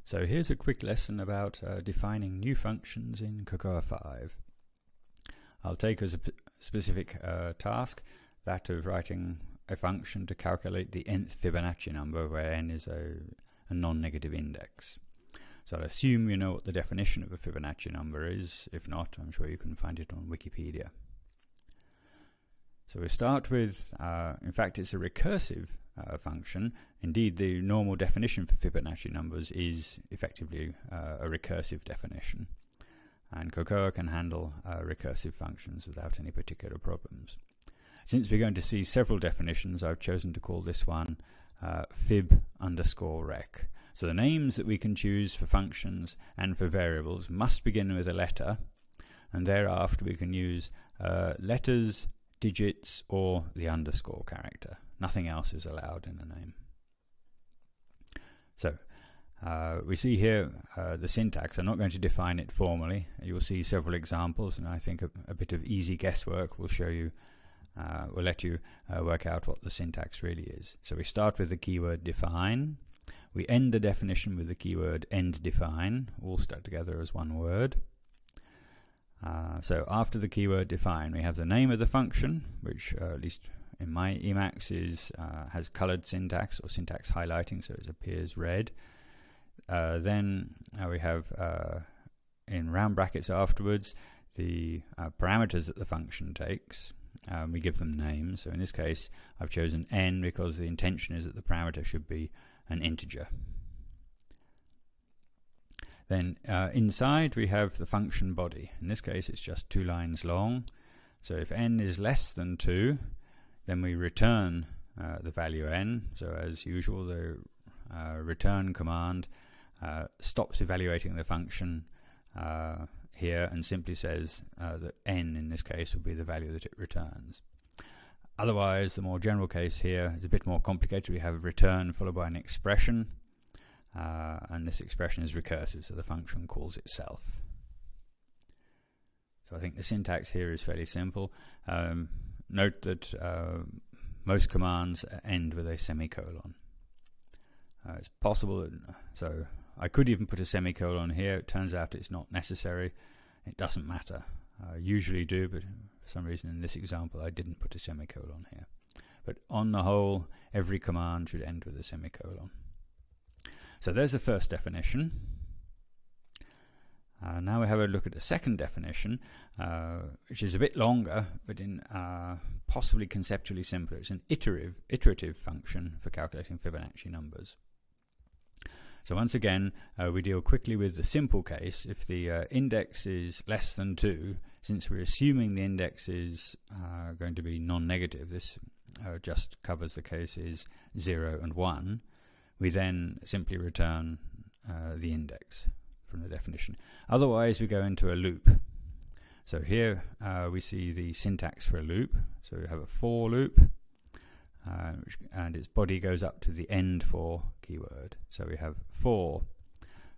So here's a quick lesson about defining new functions in CoCoA 5. I'll take as a specific task that of writing a function to calculate the nth Fibonacci number, where n is a non-negative index. So I'll assume you know what the definition of a Fibonacci number is. If not, I'm sure you can find it on Wikipedia. So we start with, in fact, it's a recursive function. Indeed, the normal definition for Fibonacci numbers is effectively a recursive definition. And CoCoA can handle recursive functions without any particular problems. Since we're going to see several definitions, I've chosen to call this one fib_rec. So the names that we can choose for functions and for variables must begin with a letter, and thereafter we can use letters, digits, or the underscore character. Nothing else is allowed in a name. So we see here the syntax. I'm not going to define it formally. You'll see several examples, and I think a bit of easy guesswork will show you, will let you work out what the syntax really is. So we start with the keyword define. We end the definition with the keyword endDefine, all stuck together as one word. So after the keyword define, we have the name of the function, which at least in my Emacs has colored syntax or syntax highlighting, so it appears red. Then we have in round brackets afterwards the parameters that the function takes. We give them names. So in this case, I've chosen n because the intention is that the parameter should be an integer. Then inside we have the function body. In this case, it's just 2 lines long. So if n is less than 2, then we return the value n. So as usual, the return command stops evaluating the function here and simply says that n in this case will be the value that it returns. Otherwise, the more general case here is a bit more complicated. We have return followed by an expression, and this expression is recursive, so the function calls itself. So I think the syntax here is fairly simple. Note that most commands end with a semicolon. It's possible that, so I could even put a semicolon here. It turns out it's not necessary. It doesn't matter. I usually do, but for some reason in this example I didn't put a semicolon here. But on the whole, every command should end with a semicolon. So there's the first definition. Now we have a look at the second definition, which is a bit longer, but in possibly conceptually simpler. It's an iterative function for calculating Fibonacci numbers. So once again, we deal quickly with the simple case. If the index is less than 2, since we're assuming the index is going to be non-negative, this just covers the cases 0 and 1, we then simply return the index from the definition. Otherwise, we go into a loop. So here we see the syntax for a loop. So we have a for loop, and its body goes up to the end for keyword. So we have for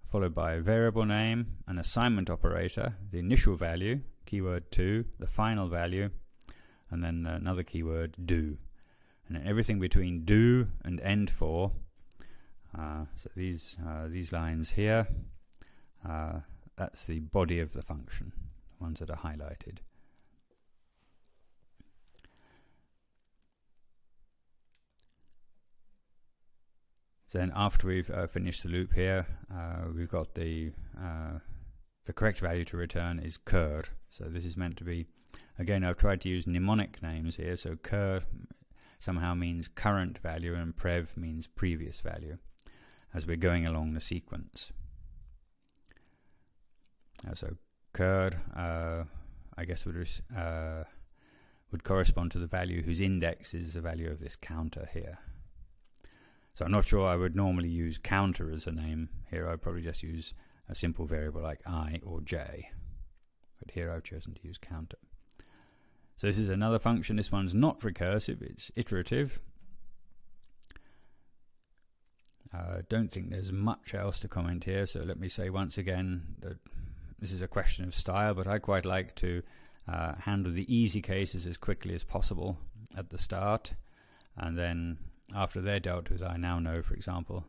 followed by a variable name, an assignment operator, the initial value, keyword 2, the final value, and then another keyword do. And then everything between do and end for. So these lines here, that's the body of the function, the ones that are highlighted. So then after we've finished the loop here, we've got the correct value to return is cur. So this is meant to be, again, I've tried to use mnemonic names here. So cur somehow means current value and prev means previous value as we're going along the sequence. So cur, I guess, would correspond to the value whose index is the value of this counter here. So I'm not sure I would normally use counter as a name. Here I'd probably just use a simple variable like I or j. But here I've chosen to use counter. So this is another function. This one's not recursive, it's iterative. Don't think there's much else to comment here, so let me say once again that this is a question of style, but I quite like to handle the easy cases as quickly as possible at the start, and then after they're dealt with, I now know, for example,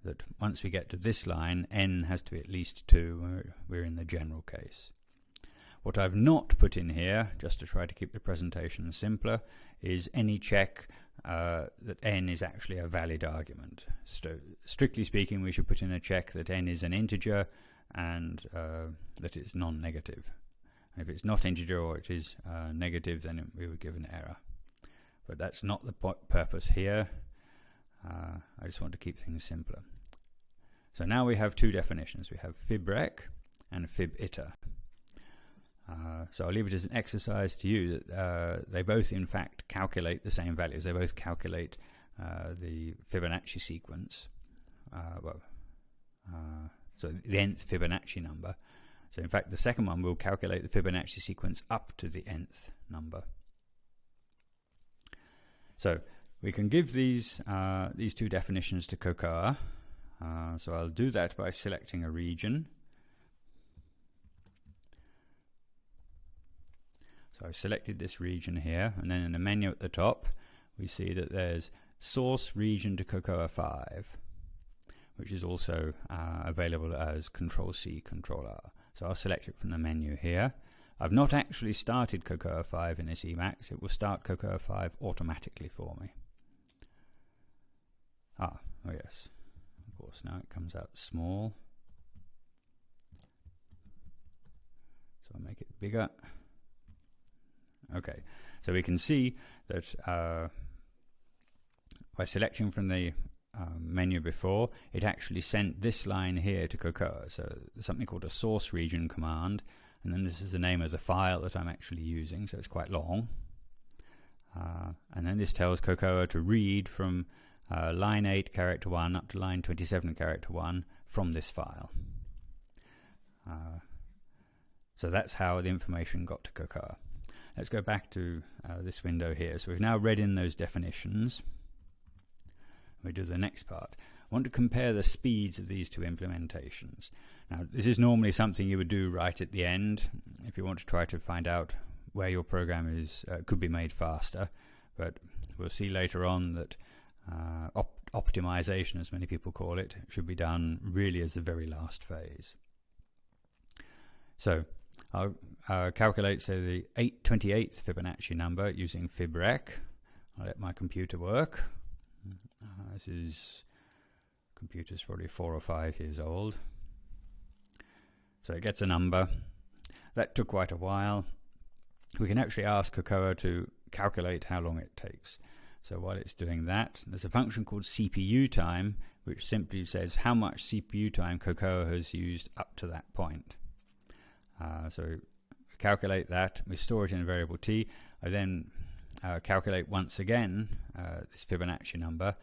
that once we get to this line, n has to be at least 2. We're in the general case. What I've not put in here, just to try to keep the presentation simpler, is any check that n is actually a valid argument. So, strictly speaking, we should put in a check that n is an integer and that it's non-negative. If it's not integer or it is negative, then we would give an error. But that's not the purpose here. I just want to keep things simpler. So now we have two definitions. We have fibrec and fibiter. So I'll leave it as an exercise to you that they both in fact calculate the same values. They both calculate the Fibonacci sequence. So the nth Fibonacci number. So in fact the second one will calculate the Fibonacci sequence up to the nth number. So we can give these two definitions to CoCoA. So I'll do that by selecting a region. So I've selected this region here, and then in the menu at the top we see that there's source region to CoCoA-5, which is also available as Control-C, Control-R. So I'll select it from the menu here. I've not actually started CoCoA-5 in this Emacs. It will start CoCoA-5 automatically for me. Oh yes, of course, now it comes out small. So I'll make it bigger. Okay, so we can see that by selecting from the menu before, it actually sent this line here to CoCoA. So there's something called a source region command, and then this is the name of the file that I'm actually using, so it's quite long. And then this tells CoCoA to read from line 8 character 1 up to line 27 character 1 from this file. So that's how the information got to CoCoA. Let's go back to this window here. So we've now read in those definitions. We do the next part. I want to compare the speeds of these two implementations. Now, this is normally something you would do right at the end if you want to try to find out where your program is could be made faster. But we'll see later on that optimization, as many people call it, should be done really as the very last phase. So I'll calculate, say, the 28th Fibonacci number using fibrec. I'll let my computer work. Computer's probably 4 or 5 years old. So it gets a number. That took quite a while. We can actually ask CoCoA to calculate how long it takes. So while it's doing that, there's a function called CPU time, which simply says how much CPU time CoCoA has used up to that point. So we calculate that, we store it in a variable t. I then calculate once again this Fibonacci number,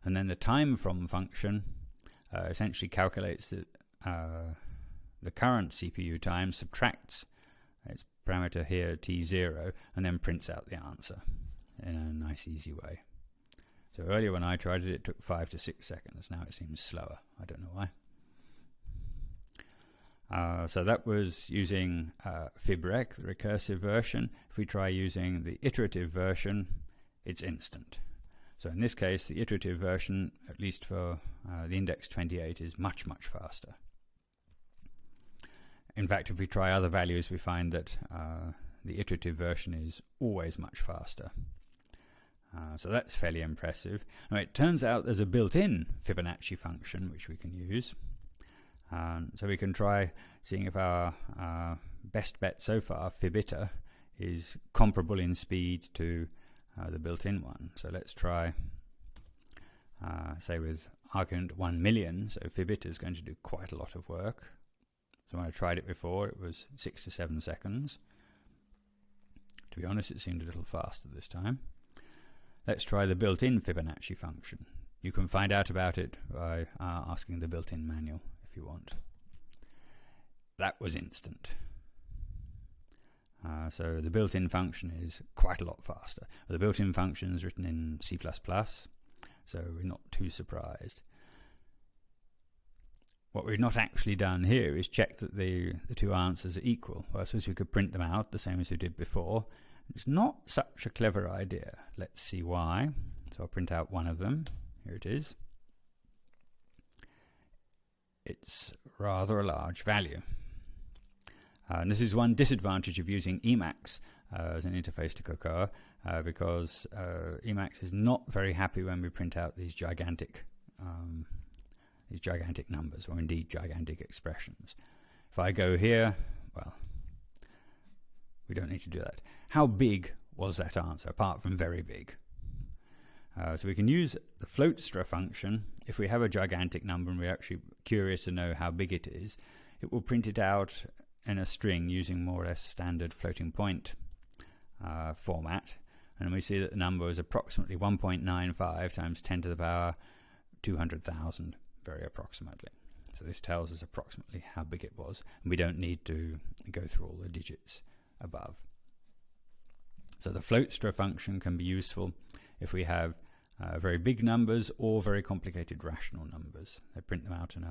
and then the time from function essentially calculates the current CPU time, subtracts its parameter here t0, and then prints out the answer in a nice easy way. So earlier when I tried it, it took 5 to 6 seconds. Now it seems slower. I don't know why. So that was using fibrec, the recursive version. If we try using the iterative version, it's instant. So in this case, the iterative version, at least for the index 28, is much, much faster. In fact, if we try other values, we find that the iterative version is always much faster. So that's fairly impressive. Now, it turns out there's a built-in Fibonacci function which we can use. So we can try seeing if our best bet so far, fibiter, is comparable in speed to the built-in one. So let's try, say, with argument 1 million. So fibiter is going to do quite a lot of work. So when I tried it before, it was 6 to 7 seconds. To be honest, it seemed a little faster this time. Let's try the built-in Fibonacci function. You can find out about it by asking the built-in manual if you want. That was instant. So the built-in function is quite a lot faster. The built-in function is written in C++, so we're not too surprised. What we've not actually done here is check that the two answers are equal. Well, I suppose we could print them out the same as we did before. It's not such a clever idea. Let's see why. So I'll print out one of them. Here it is. it's rather a large value. And this is one disadvantage of using Emacs as an interface to CoCoA, because Emacs is not very happy when we print out these gigantic numbers, or indeed gigantic expressions. If I go here, well, we don't need to do that. How big was that answer, apart from very big? So we can use the floatstra function. If we have a gigantic number and we're actually curious to know how big it is, it will print it out in a string using more or less standard floating point format. And we see that the number is approximately 1.95 times 10 to the power 200,000, very approximately. So this tells us approximately how big it was, and we don't need to go through all the digits above. So the floatstra function can be useful if we have very big numbers or very complicated rational numbers. They print them out in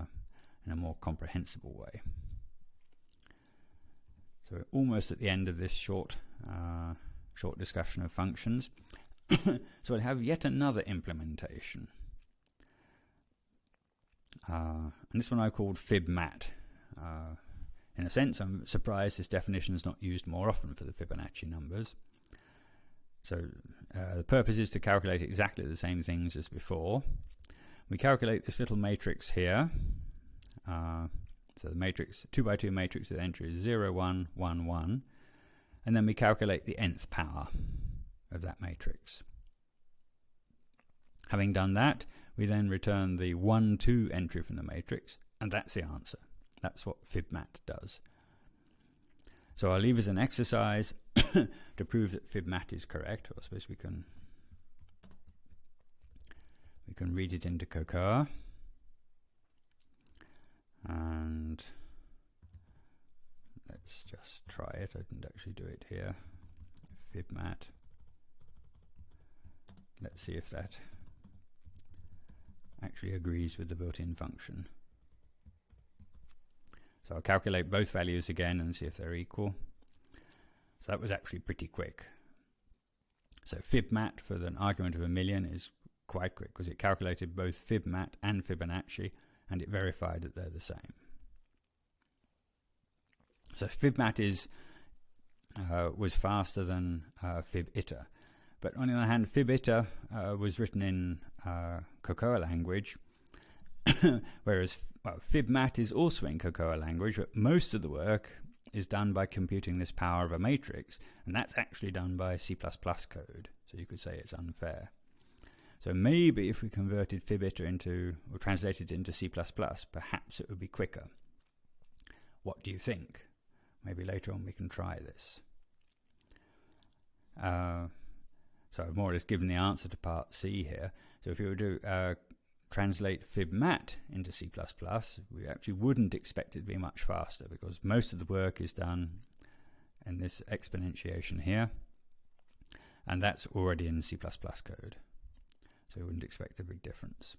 a more comprehensible way. So we're almost at the end of this short discussion of functions. So we'll have yet another implementation. And this one I called fibmat. In a sense, I'm surprised this definition is not used more often for the Fibonacci numbers. So the purpose is to calculate exactly the same things as before. We calculate this little matrix here. So the matrix, 2 by 2 matrix with entries 0, 1, 1, 1. And then we calculate the nth power of that matrix. Having done that, we then return the 1, 2 entry from the matrix, and that's the answer. That's what fibmat does. So I'll leave as an exercise to prove that fibmat is correct. I suppose we can read it into CoCoA. And let's just try it. I didn't actually do it here. Fibmat. Let's see if that actually agrees with the built-in function. So I'll calculate both values again and see if they're equal. So that was actually pretty quick. So fibmat for an argument of 1,000,000 is quite quick, because it calculated both fibmat and Fibonacci, and it verified that they're the same. So fibmat was faster than fibiter. But on the other hand, fibiter was written in CoCoA language, whereas fibmat is also in CoCoA language, but most of the work is done by computing this power of a matrix, and that's actually done by C++ code. So you could say it's unfair. So maybe if we converted fibiter into, or translated into C++, perhaps it would be quicker. What do you think? Maybe later on we can try this. So I've more or less given the answer to part C here. So if you were to translate fibmat into C++, we actually wouldn't expect it to be much faster, because most of the work is done in this exponentiation here, and that's already in C++ code. So we wouldn't expect a big difference.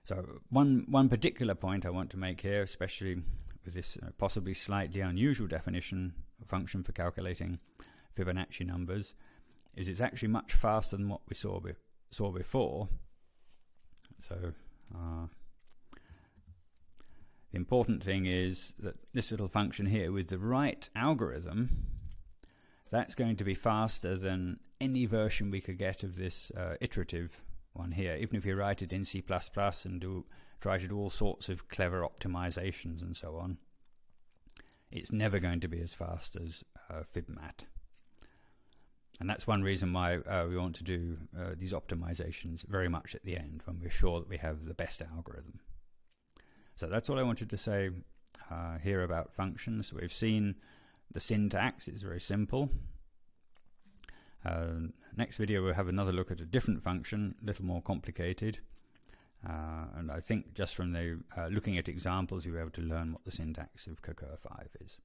So one particular point I want to make here, especially with this possibly slightly unusual definition of function for calculating Fibonacci numbers, is it's actually much faster than what we saw before. So the important thing is that this little function here, with the right algorithm, that's going to be faster than any version we could get of this iterative one here. Even if you write it in C++ and try to do all sorts of clever optimizations and so on, it's never going to be as fast as fibmat. And that's one reason why we want to do these optimizations very much at the end, when we're sure that we have the best algorithm. So that's all I wanted to say here about functions. We've seen the syntax is very simple. Next video we'll have another look at a different function, a little more complicated. And I think just from the looking at examples, you'll be able to learn what the syntax of CoCoA 5 is.